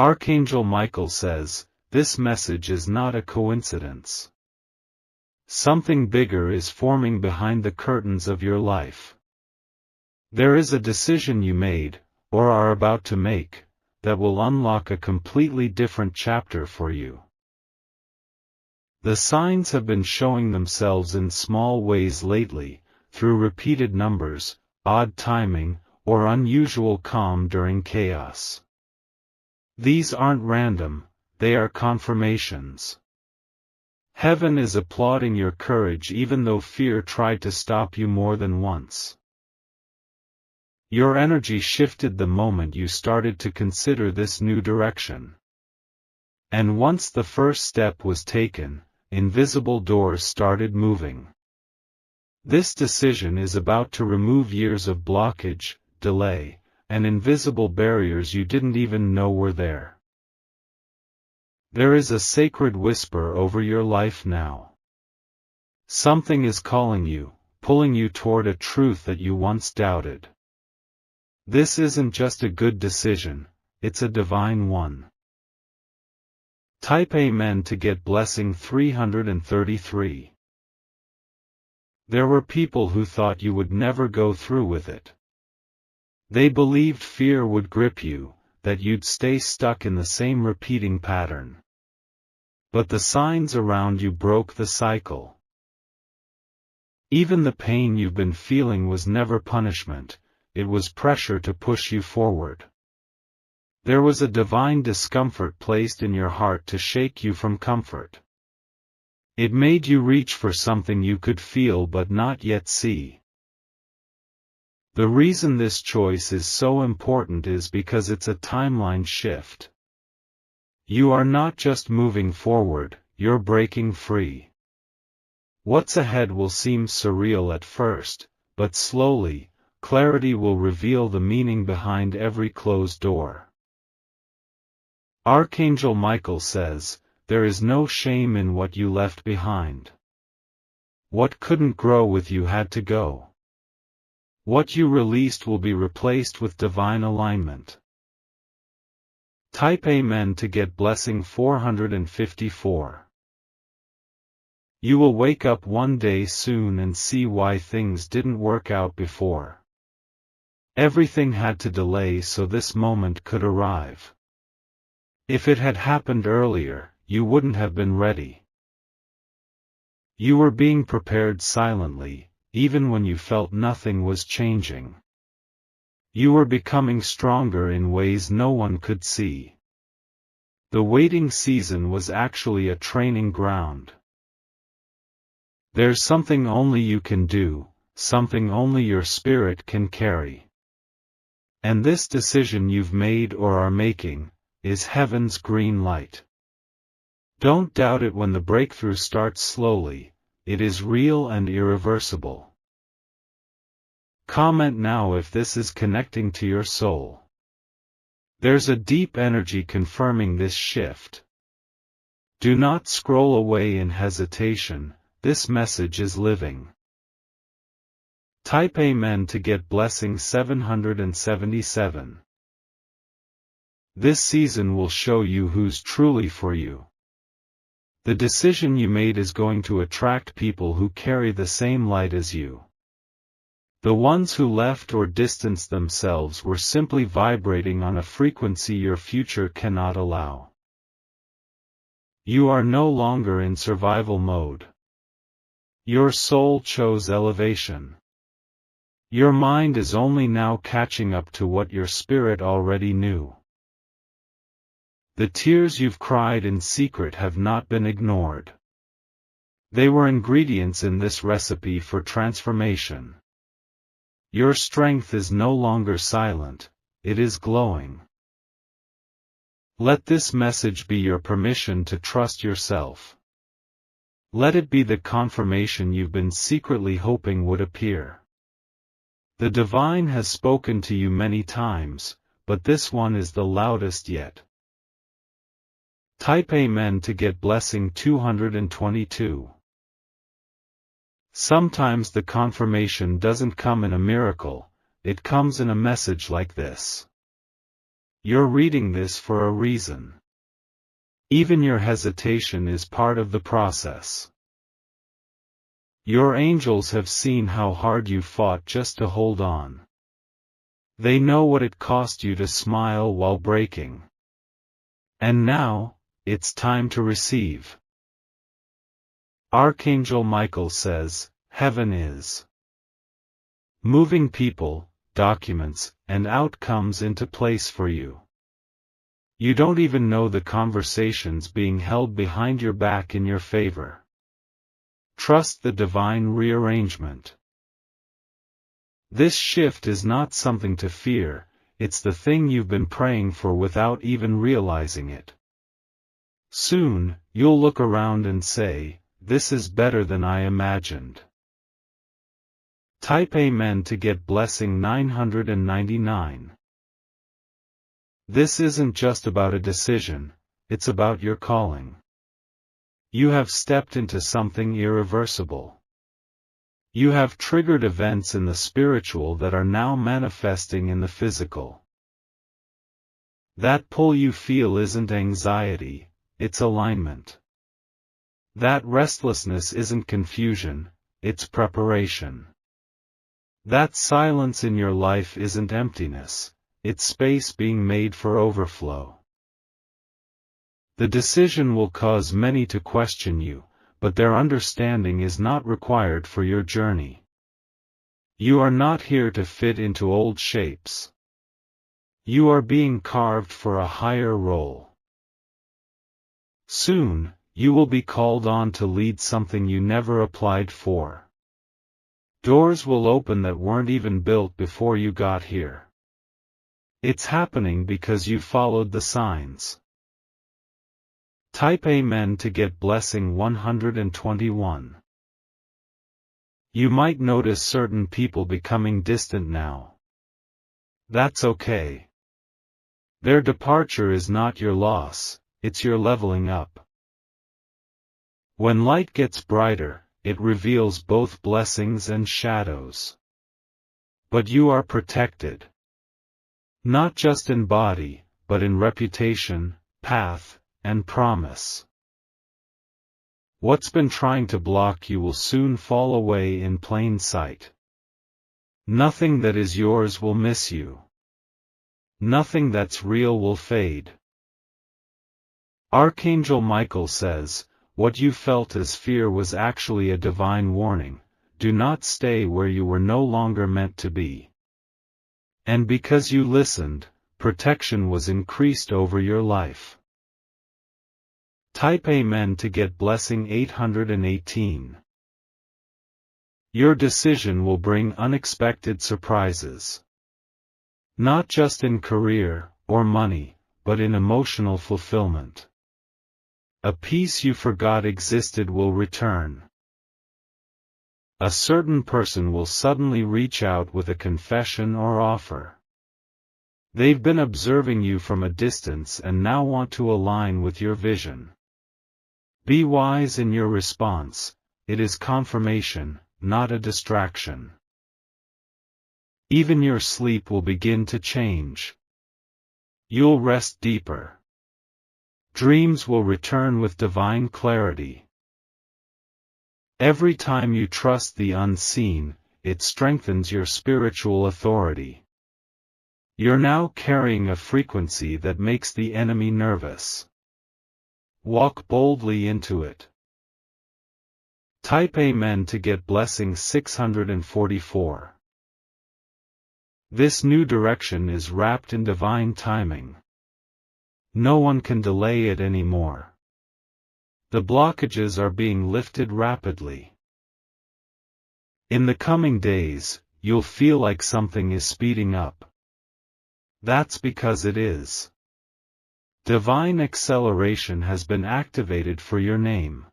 Archangel Michael says, this message is not a coincidence. Something bigger is forming behind the curtains of your life. There is a decision you made, or are about to make, that will unlock a completely different chapter for you. The signs have been showing themselves in small ways lately, through repeated numbers, odd timing, or unusual calm during chaos. These aren't random, they are confirmations. Heaven is applauding your courage even though fear tried to stop you more than once. Your energy shifted the moment you started to consider this new direction. And once the first step was taken, invisible doors started moving. This decision is about to remove years of blockage, delay, and invisible barriers you didn't even know were there. There is a sacred whisper over your life now. Something is calling you, pulling you toward a truth that you once doubted. This isn't just a good decision, it's a divine one. Type Amen to get blessing 333. There were people who thought you would never go through with it. They believed fear would grip you, that you'd stay stuck in the same repeating pattern. But the signs around you broke the cycle. Even the pain you've been feeling was never punishment, it was pressure to push you forward. There was a divine discomfort placed in your heart to shake you from comfort. It made you reach for something you could feel but not yet see. The reason this choice is so important is because it's a timeline shift. You are not just moving forward, you're breaking free. What's ahead will seem surreal at first, but slowly, clarity will reveal the meaning behind every closed door. Archangel Michael says, there is no shame in what you left behind. What couldn't grow with you had to go. What you released will be replaced with divine alignment. Type Amen to get blessing 454. You will wake up one day soon and see why things didn't work out before. Everything had to delay so this moment could arrive. If it had happened earlier, you wouldn't have been ready. You were being prepared silently, even when you felt nothing was changing. You were becoming stronger in ways no one could see. The waiting season was actually a training ground. There's something only you can do, something only your spirit can carry. And this decision you've made or are making, is heaven's green light. Don't doubt it when the breakthrough starts slowly, it is real and irreversible. Comment now if this is connecting to your soul. There's a deep energy confirming this shift. Do not scroll away in hesitation, this message is living. Type Amen to get blessing 777. This season will show you who's truly for you. The decision you made is going to attract people who carry the same light as you. The ones who left or distanced themselves were simply vibrating on a frequency your future cannot allow. You are no longer in survival mode. Your soul chose elevation. Your mind is only now catching up to what your spirit already knew. The tears you've cried in secret have not been ignored. They were ingredients in this recipe for transformation. Your strength is no longer silent, it is glowing. Let this message be your permission to trust yourself. Let it be the confirmation you've been secretly hoping would appear. The divine has spoken to you many times, but this one is the loudest yet. Type Amen to get blessing 222. Sometimes the confirmation doesn't come in a miracle, it comes in a message like this. You're reading this for a reason. Even your hesitation is part of the process. Your angels have seen how hard you fought just to hold on. They know what it cost you to smile while breaking. And now, it's time to receive. Archangel Michael says, heaven is moving people, documents, and outcomes into place for you. You don't even know the conversations being held behind your back in your favor. Trust the divine rearrangement. This shift is not something to fear, it's the thing you've been praying for without even realizing it. Soon, you'll look around and say, this is better than I imagined. Type Amen to get blessing 999. This isn't just about a decision, it's about your calling. You have stepped into something irreversible. You have triggered events in the spiritual that are now manifesting in the physical. That pull you feel isn't anxiety, it's alignment. That restlessness isn't confusion, it's preparation. That silence in your life isn't emptiness, it's space being made for overflow. The decision will cause many to question you, but their understanding is not required for your journey. You are not here to fit into old shapes. You are being carved for a higher role. Soon, you will be called on to lead something you never applied for. Doors will open that weren't even built before you got here. It's happening because you followed the signs. Type Amen to get blessing 121. You might notice certain people becoming distant now. That's okay. Their departure is not your loss, it's your leveling up. When light gets brighter, it reveals both blessings and shadows. But you are protected. Not just in body, but in reputation, path, and promise. What's been trying to block you will soon fall away in plain sight. Nothing that is yours will miss you. Nothing that's real will fade. Archangel Michael says, what you felt as fear was actually a divine warning. Do not stay where you were no longer meant to be. And because you listened, protection was increased over your life. Type Amen to get blessing 818. Your decision will bring unexpected surprises. Not just in career or money, but in emotional fulfillment. A peace you forgot existed will return. A certain person will suddenly reach out with a confession or offer. They've been observing you from a distance and now want to align with your vision. Be wise in your response, it is confirmation, not a distraction. Even your sleep will begin to change. You'll rest deeper. Dreams will return with divine clarity. Every time you trust the unseen, it strengthens your spiritual authority. You're now carrying a frequency that makes the enemy nervous. Walk boldly into it. Type Amen to get blessing 644. This new direction is wrapped in divine timing. No one can delay it anymore. The blockages are being lifted rapidly. In the coming days, you'll feel like something is speeding up. That's because it is. Divine acceleration has been activated for your name.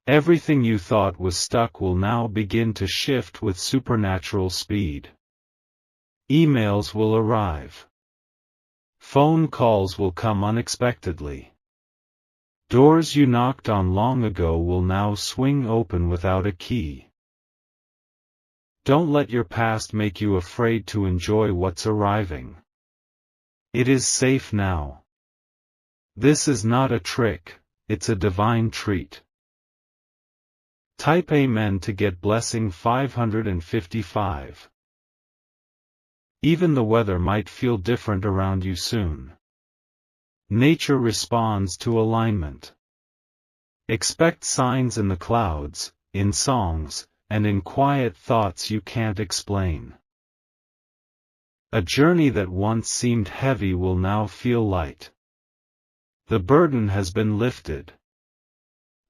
Everything you thought was stuck will now begin to shift with supernatural speed. Emails will arrive. Phone calls will come unexpectedly. Doors you knocked on long ago will now swing open without a key. Don't let your past make you afraid to enjoy what's arriving. It is safe now. This is not a trick, it's a divine treat. Type Amen to get blessing 555. Even the weather might feel different around you soon. Nature responds to alignment. Expect signs in the clouds, in songs, and in quiet thoughts you can't explain. A journey that once seemed heavy will now feel light. The burden has been lifted.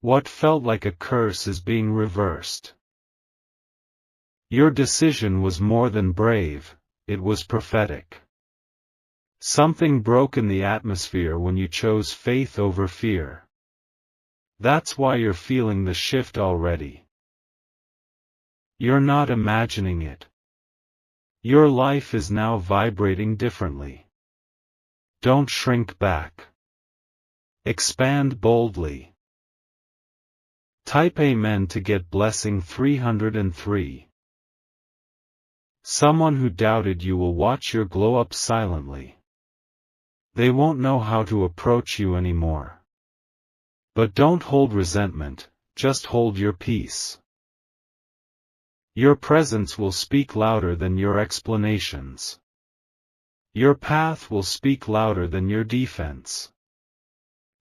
What felt like a curse is being reversed. Your decision was more than brave, it was prophetic. Something broke in the atmosphere when you chose faith over fear. That's why you're feeling the shift already. You're not imagining it. Your life is now vibrating differently. Don't shrink back. Expand boldly. Type Amen to get blessing 303. Someone who doubted you will watch your glow up silently. They won't know how to approach you anymore. But don't hold resentment, just hold your peace. Your presence will speak louder than your explanations. Your path will speak louder than your defense.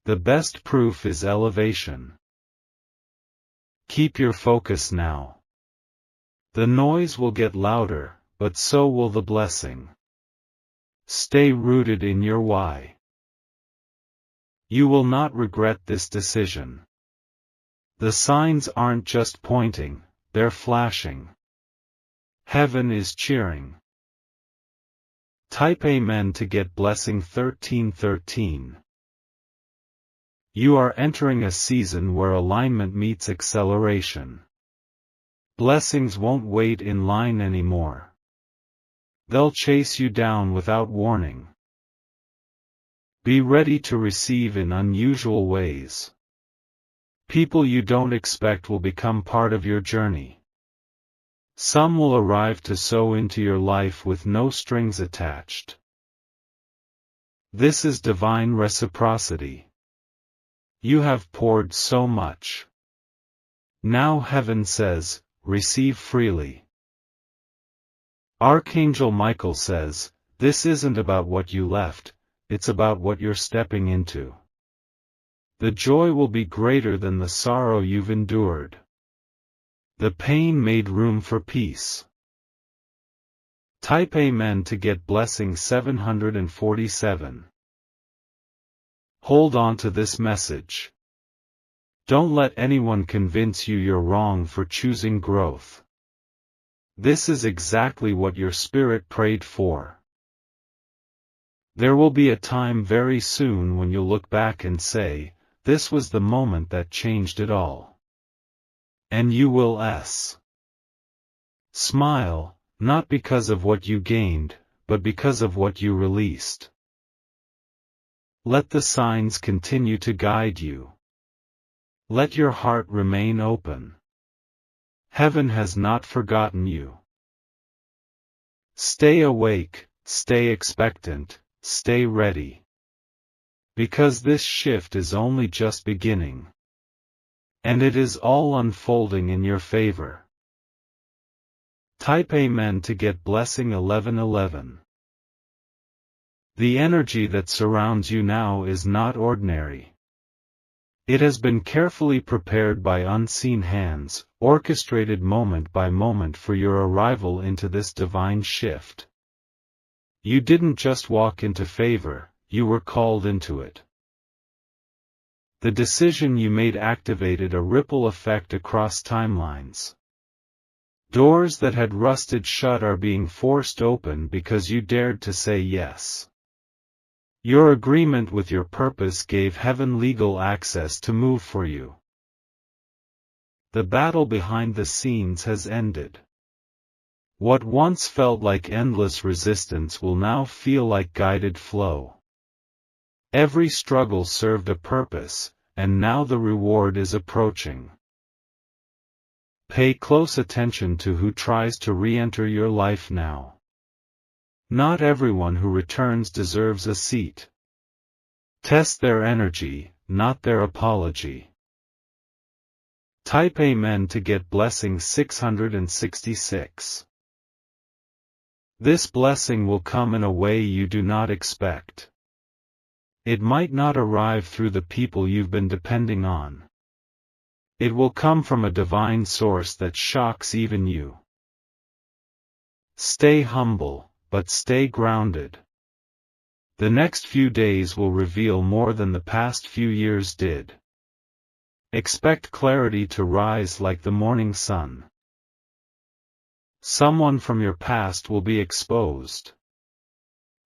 The best proof is elevation. Keep your focus now. The noise will get louder, but so will the blessing. Stay rooted in your why. You will not regret this decision. The signs aren't just pointing, they're flashing. Heaven is cheering. Type Amen to get blessing 1313. You are entering a season where alignment meets acceleration. Blessings won't wait in line anymore. They'll chase you down without warning. Be ready to receive in unusual ways. People you don't expect will become part of your journey. Some will arrive to sow into your life with no strings attached. This is divine reciprocity. You have poured so much. Now heaven says, receive freely. Archangel Michael says, this isn't about what you left, it's about what you're stepping into. The joy will be greater than the sorrow you've endured. The pain made room for peace. Type Amen to get blessing 747. Hold on to this message. Don't let anyone convince you you're wrong for choosing growth. This is exactly what your spirit prayed for. There will be a time very soon when you'll look back and say, this was the moment that changed it all. And you will smile, not because of what you gained, but because of what you released. Let the signs continue to guide you. Let your heart remain open. Heaven has not forgotten you. Stay awake, stay expectant, stay ready. Because this shift is only just beginning. And it is all unfolding in your favor. Type Amen to get blessing 1111. The energy that surrounds you now is not ordinary. It has been carefully prepared by unseen hands, orchestrated moment by moment for your arrival into this divine shift. You didn't just walk into favor, you were called into it. The decision you made activated a ripple effect across timelines. Doors that had rusted shut are being forced open because you dared to say yes. Your agreement with your purpose gave heaven legal access to move for you. The battle behind the scenes has ended. What once felt like endless resistance will now feel like guided flow. Every struggle served a purpose, and now the reward is approaching. Pay close attention to who tries to re-enter your life now. Not everyone who returns deserves a seat. Test their energy, not their apology. Type Amen to get blessing 666. This blessing will come in a way you do not expect. It might not arrive through the people you've been depending on. It will come from a divine source that shocks even you. Stay humble, but stay grounded. The next few days will reveal more than the past few years did. Expect clarity to rise like the morning sun. Someone from your past will be exposed.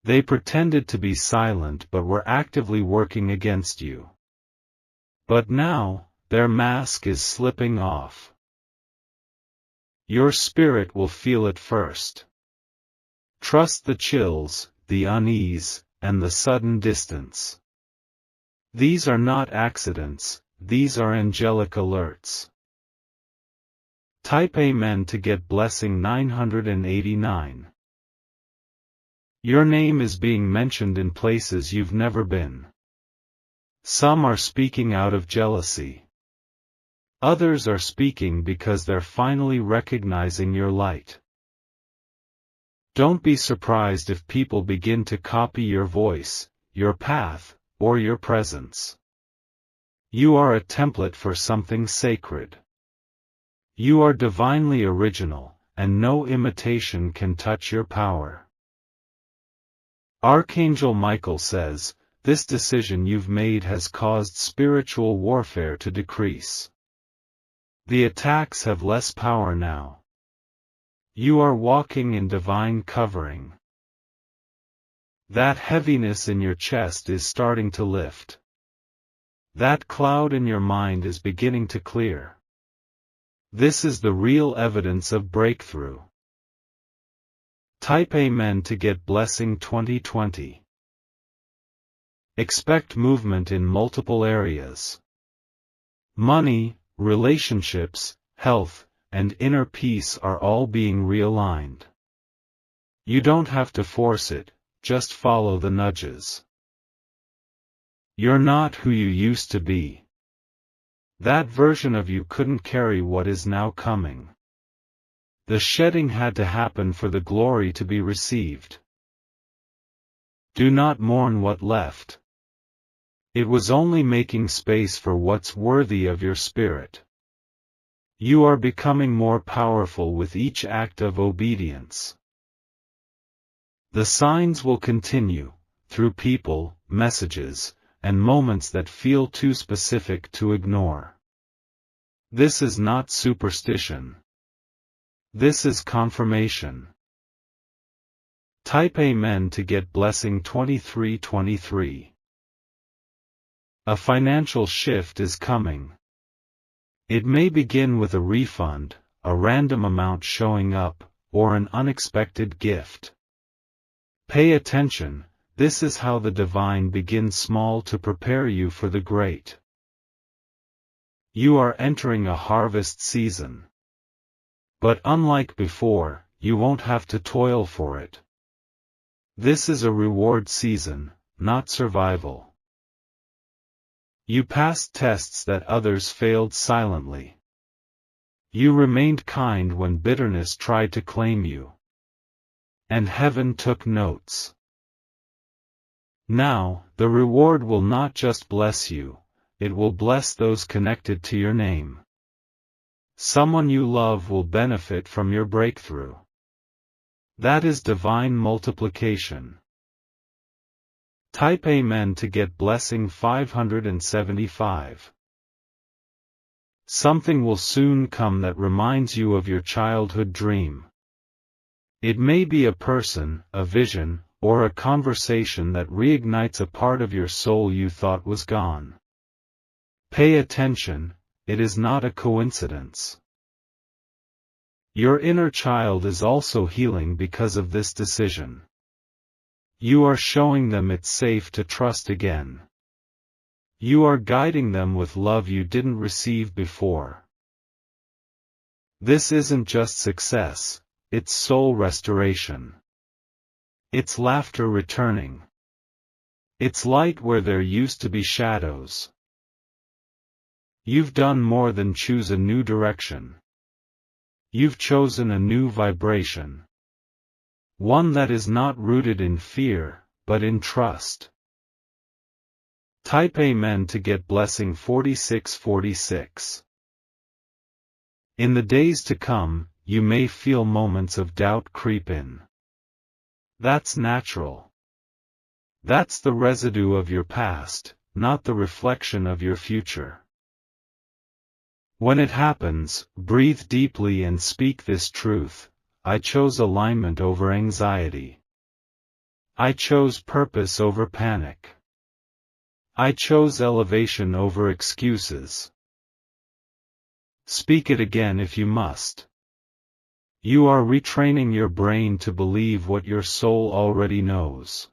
They pretended to be silent but were actively working against you. But now, their mask is slipping off. Your spirit will feel it first. Trust the chills, the unease, and the sudden distance. These are not accidents, these are angelic alerts. Type Amen to get blessing 989. Your name is being mentioned in places you've never been. Some are speaking out of jealousy. Others are speaking because they're finally recognizing your light. Don't be surprised if people begin to copy your voice, your path, or your presence. You are a template for something sacred. You are divinely original, and no imitation can touch your power. Archangel Michael says, this decision you've made has caused spiritual warfare to decrease. The attacks have less power now. You are walking in divine covering. That heaviness in your chest is starting to lift. That cloud in your mind is beginning to clear. This is the real evidence of breakthrough. Type Amen to get blessing 2020. Expect movement in multiple areas. Money, relationships, health, and inner peace are all being realigned. You don't have to force it, just follow the nudges. You're not who you used to be. That version of you couldn't carry what is now coming. The shedding had to happen for the glory to be received. Do not mourn what left. It was only making space for what's worthy of your spirit. You are becoming more powerful with each act of obedience. The signs will continue, through people, messages, and moments that feel too specific to ignore. This is not superstition. This is confirmation. Type Amen to get blessing 2323. A financial shift is coming. It may begin with a refund, a random amount showing up, or an unexpected gift. Pay attention, this is how the divine begins small to prepare you for the great. You are entering a harvest season. But unlike before, you won't have to toil for it. This is a reward season, not survival. You passed tests that others failed silently. You remained kind when bitterness tried to claim you. And heaven took notes. Now, the reward will not just bless you, it will bless those connected to your name. Someone you love will benefit from your breakthrough. That is divine multiplication. Type Amen to get blessing 575. Something will soon come that reminds you of your childhood dream. It may be a person, a vision, or a conversation that reignites a part of your soul you thought was gone. Pay attention, it is not a coincidence. Your inner child is also healing because of this decision. You are showing them it's safe to trust again. You are guiding them with love you didn't receive before. This isn't just success, it's soul restoration. It's laughter returning. It's light where there used to be shadows. You've done more than choose a new direction. You've chosen a new vibration. One that is not rooted in fear, but in trust. Type Amen to get blessing 4646. In the days to come, you may feel moments of doubt creep in. That's natural. That's the residue of your past, not the reflection of your future. When it happens, breathe deeply and speak this truth: I chose alignment over anxiety. I chose purpose over panic. I chose elevation over excuses. Speak it again if you must. You are retraining your brain to believe what your soul already knows.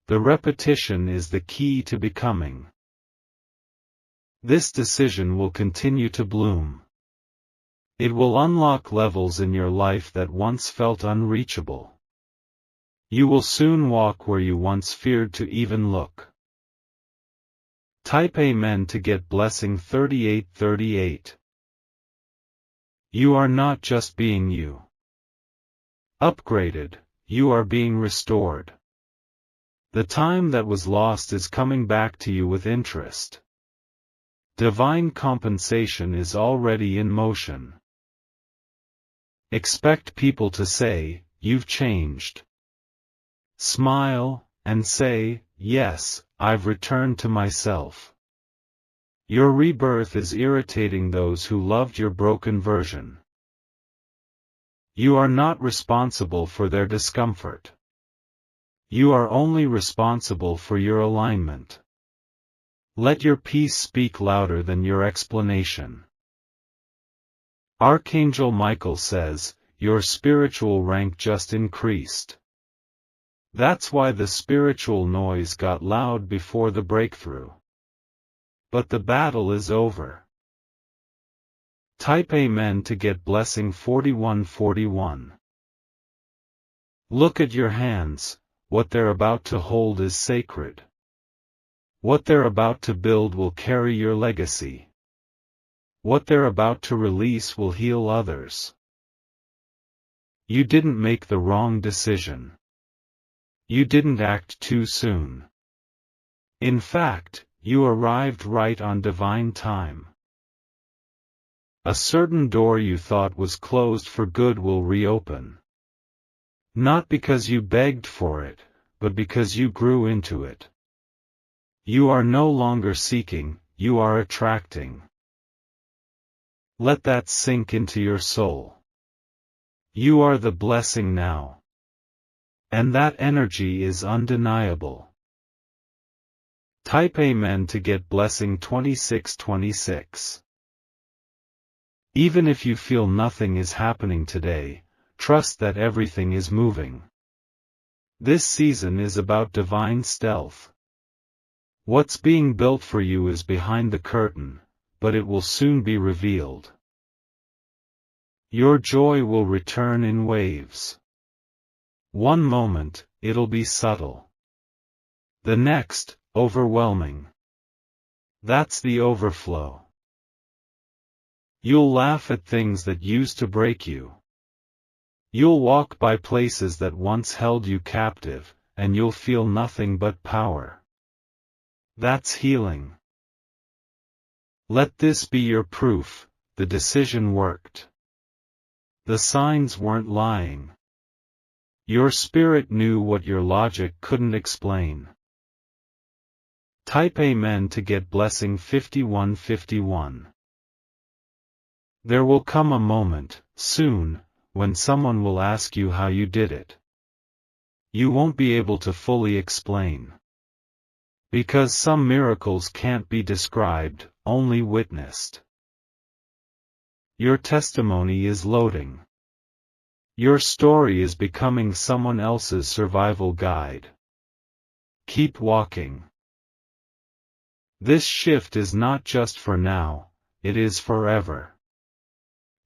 The repetition is the key to becoming. This decision will continue to bloom. It will unlock levels in your life that once felt unreachable. You will soon walk where you once feared to even look. Type Amen to get blessing 3838. You are not just being you. Upgraded, you are being restored. The time that was lost is coming back to you with interest. Divine compensation is already in motion. Expect people to say, "You've changed." Smile, and say, "Yes, I've returned to myself." Your rebirth is irritating those who loved your broken version. You are not responsible for their discomfort. You are only responsible for your alignment. Let your peace speak louder than your explanation. Archangel Michael says, your spiritual rank just increased. That's why the spiritual noise got loud before the breakthrough. But the battle is over. Type Amen to get blessing 4141. Look at your hands. What they're about to hold is sacred. What they're about to build will carry your legacy. What they're about to release will heal others. You didn't make the wrong decision. You didn't act too soon. In fact, you arrived right on divine time. A certain door you thought was closed for good will reopen. Not because you begged for it, but because you grew into it. You are no longer seeking, you are attracting. Let that sink into your soul. You are the blessing now. And that energy is undeniable. Type Amen to get blessing 2626. Even if you feel nothing is happening today, trust that everything is moving. This season is about divine stealth. What's being built for you is behind the curtain, but it will soon be revealed. Your joy will return in waves. One moment, it'll be subtle. The next, overwhelming. That's the overflow. You'll laugh at things that used to break you. You'll walk by places that once held you captive, and you'll feel nothing but power. That's healing. Let this be your proof: the decision worked. The signs weren't lying. Your spirit knew what your logic couldn't explain. Type Amen to get blessing 5151. There will come a moment, soon, when someone will ask you how you did it. You won't be able to fully explain. Because some miracles can't be described, only witnessed. Your testimony is loading. Your story is becoming someone else's survival guide. Keep walking. This shift is not just for now, it is forever.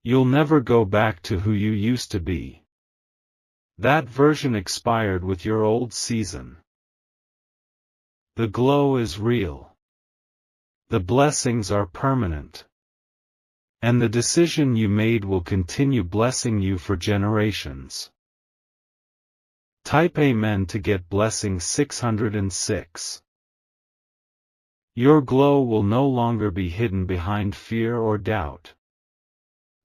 You'll never go back to who you used to be. That version expired with your old season. The glow is real. The blessings are permanent. And the decision you made will continue blessing you for generations. Type Amen to get blessing 606. Your glow will no longer be hidden behind fear or doubt.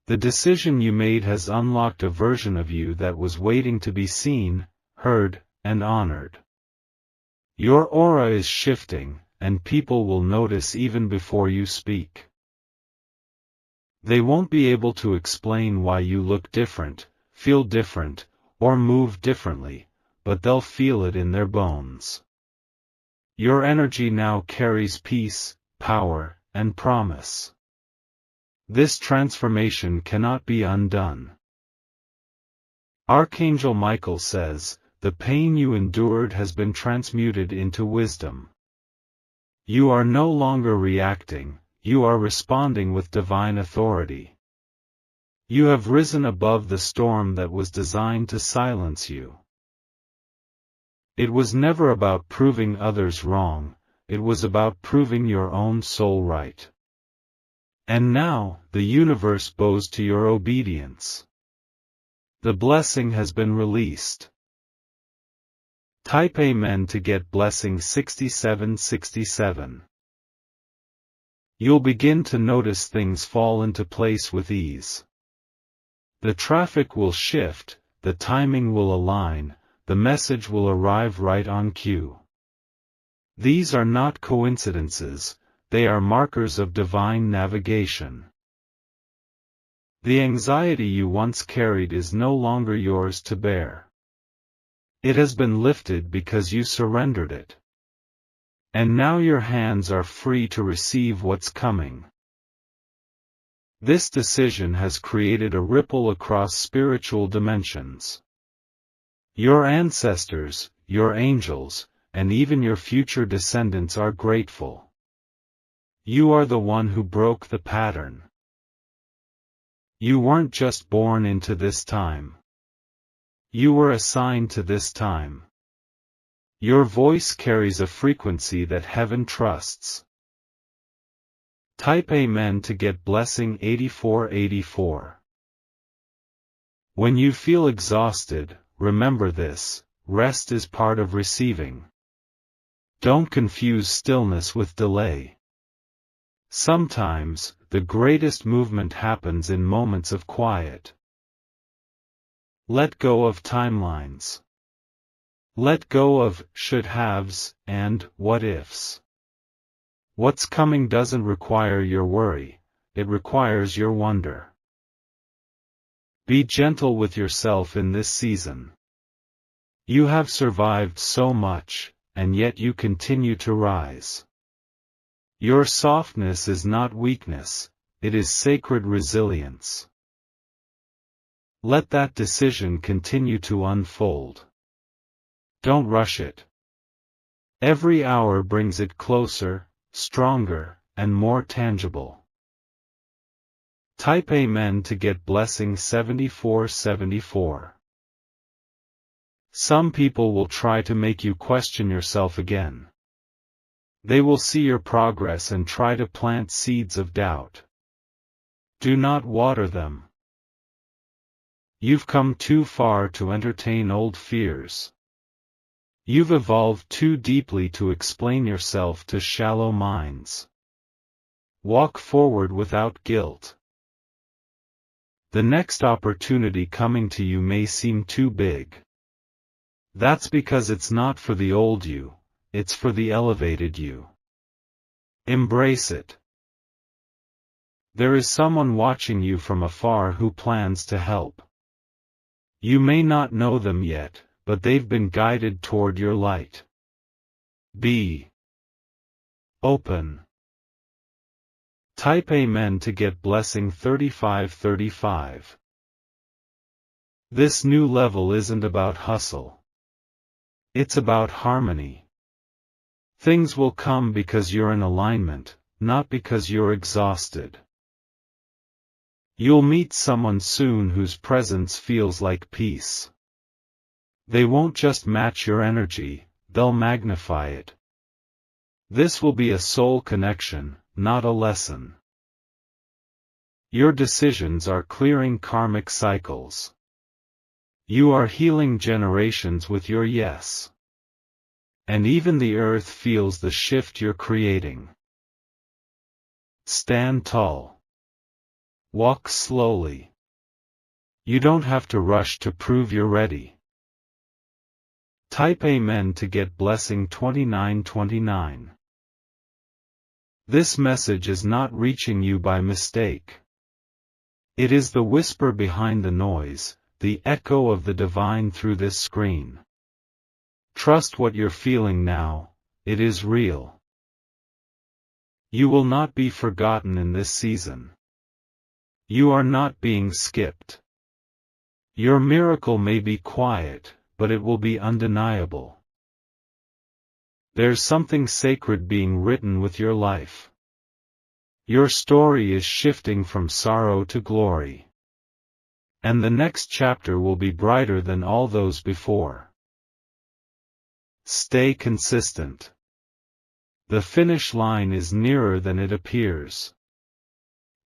The decision you made has unlocked a version of you that was waiting to be seen, heard, and honored. Your aura is shifting, and people will notice even before you speak. They won't be able to explain why you look different, feel different, or move differently, but they'll feel it in their bones. Your energy now carries peace, power, and promise. This transformation cannot be undone. Archangel Michael says, the pain you endured has been transmuted into wisdom. You are no longer reacting, you are responding with divine authority. You have risen above the storm that was designed to silence you. It was never about proving others wrong, it was about proving your own soul right. And now, the universe bows to your obedience. The blessing has been released. Type Amen to get blessing 6767. You'll begin to notice things fall into place with ease. The traffic will shift, the timing will align, the message will arrive right on cue. These are not coincidences, they are markers of divine navigation. The anxiety you once carried is no longer yours to bear. It has been lifted because you surrendered it. And now your hands are free to receive what's coming. This decision has created a ripple across spiritual dimensions. Your ancestors, your angels, and even your future descendants are grateful. You are the one who broke the pattern. You weren't just born into this time. You were assigned to this time. Your voice carries a frequency that heaven trusts. Type Amen to get blessing 8484. When you feel exhausted, remember this: rest is part of receiving. Don't confuse stillness with delay. Sometimes, the greatest movement happens in moments of quiet. Let go of timelines. Let go of should-haves and what-ifs. What's coming doesn't require your worry, it requires your wonder. Be gentle with yourself in this season. You have survived so much, and yet you continue to rise. Your softness is not weakness, it is sacred resilience. Let that decision continue to unfold. Don't rush it. Every hour brings it closer, stronger, and more tangible. Type Amen to get blessing 7474. Some people will try to make you question yourself again. They will see your progress and try to plant seeds of doubt. Do not water them. You've come too far to entertain old fears. You've evolved too deeply to explain yourself to shallow minds. Walk forward without guilt. The next opportunity coming to you may seem too big. That's because it's not for the old you, it's for the elevated you. Embrace it. There is someone watching you from afar who plans to help. You may not know them yet, but they've been guided toward your light. Be open. Type Amen to get blessing 3535. This new level isn't about hustle. It's about harmony. Things will come because you're in alignment, not because you're exhausted. You'll meet someone soon whose presence feels like peace. They won't just match your energy, they'll magnify it. This will be a soul connection, not a lesson. Your decisions are clearing karmic cycles. You are healing generations with your yes. And even the earth feels the shift you're creating. Stand tall. Walk slowly. You don't have to rush to prove you're ready. Type Amen to get blessing 2929. This message is not reaching you by mistake. It is the whisper behind the noise, the echo of the divine through this screen. Trust what you're feeling now, it is real. You will not be forgotten in this season. You are not being skipped. Your miracle may be quiet, but it will be undeniable. There's something sacred being written with your life. Your story is shifting from sorrow to glory. And the next chapter will be brighter than all those before. Stay consistent. The finish line is nearer than it appears.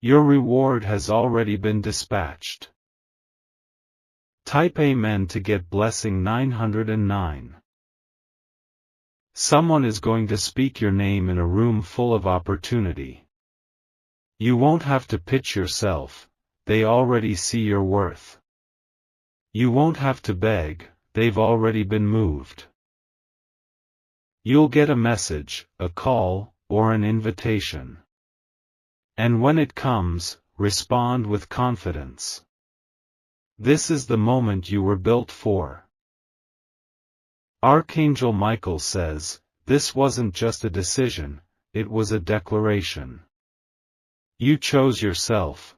Your reward has already been dispatched. Type Amen to get blessing 909. Someone is going to speak your name in a room full of opportunity. You won't have to pitch yourself, they already see your worth. You won't have to beg, they've already been moved. You'll get a message, a call, or an invitation. And when it comes, respond with confidence. This is the moment you were built for. Archangel Michael says, this wasn't just a decision, it was a declaration. You chose yourself.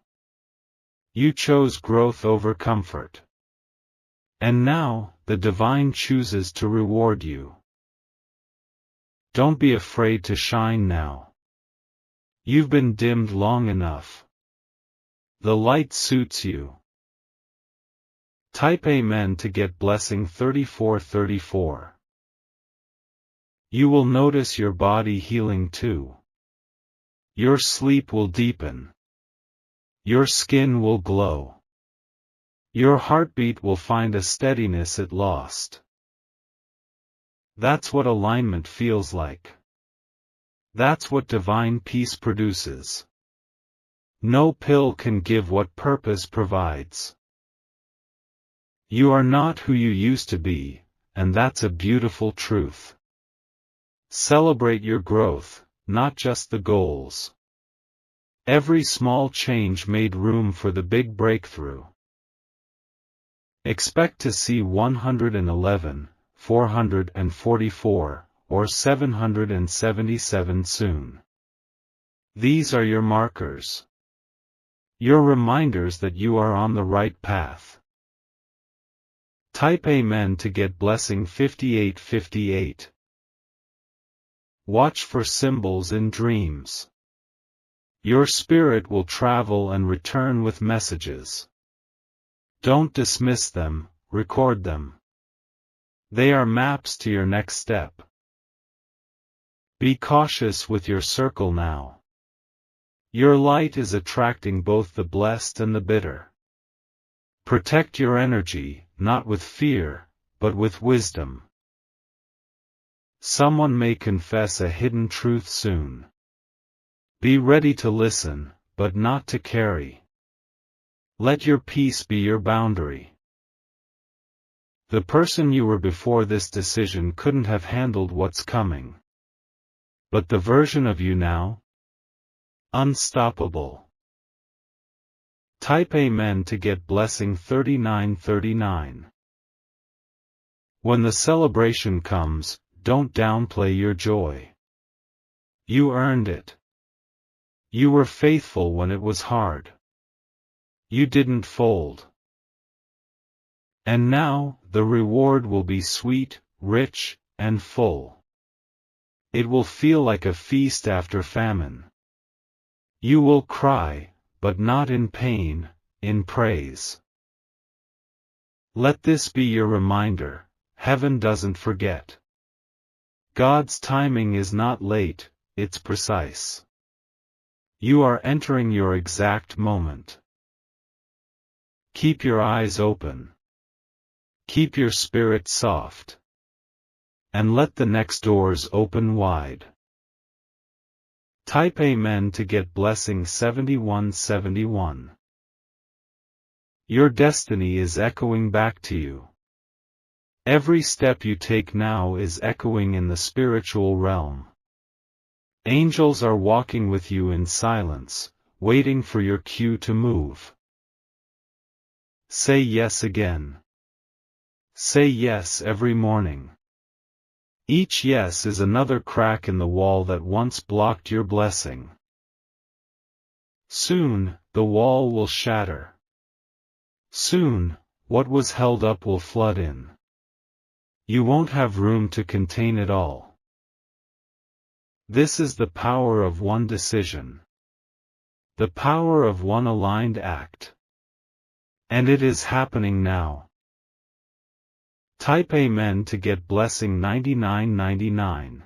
You chose growth over comfort. And now, the divine chooses to reward you. Don't be afraid to shine now. You've been dimmed long enough. The light suits you. Type Amen to get blessing 3434. You will notice your body healing too. Your sleep will deepen. Your skin will glow. Your heartbeat will find a steadiness it lost. That's what alignment feels like. That's what divine peace produces. No pill can give what purpose provides. You are not who you used to be, and that's a beautiful truth. Celebrate your growth, not just the goals. Every small change made room for the big breakthrough. Expect to see 111, 444, or 777 soon. These are your markers. Your reminders that you are on the right path. Type Amen to get blessing 5858. Watch for symbols in dreams. Your spirit will travel and return with messages. Don't dismiss them, record them. They are maps to your next step. Be cautious with your circle now. Your light is attracting both the blessed and the bitter. Protect your energy, not with fear, but with wisdom. Someone may confess a hidden truth soon. Be ready to listen, but not to carry. Let your peace be your boundary. The person you were before this decision couldn't have handled what's coming. But the version of you now? Unstoppable. Type Amen to get blessing 3939. When the celebration comes, don't downplay your joy. You earned it. You were faithful when it was hard. You didn't fold. And now, the reward will be sweet, rich, and full. It will feel like a feast after famine. You will cry, but not in pain, in praise. Let this be your reminder, Heaven doesn't forget. God's timing is not late, it's precise. You are entering your exact moment. Keep your eyes open. Keep your spirit soft. And let the next doors open wide. Type Amen to get blessing 7171. Your destiny is echoing back to you. Every step you take now is echoing in the spiritual realm. Angels are walking with you in silence, waiting for your cue to move. Say yes again. Say yes every morning. Each yes is another crack in the wall that once blocked your blessing. Soon, the wall will shatter. Soon, what was held up will flood in. You won't have room to contain it all. This is the power of one decision. The power of one aligned act. And it is happening now. Type Amen to get blessing 9999.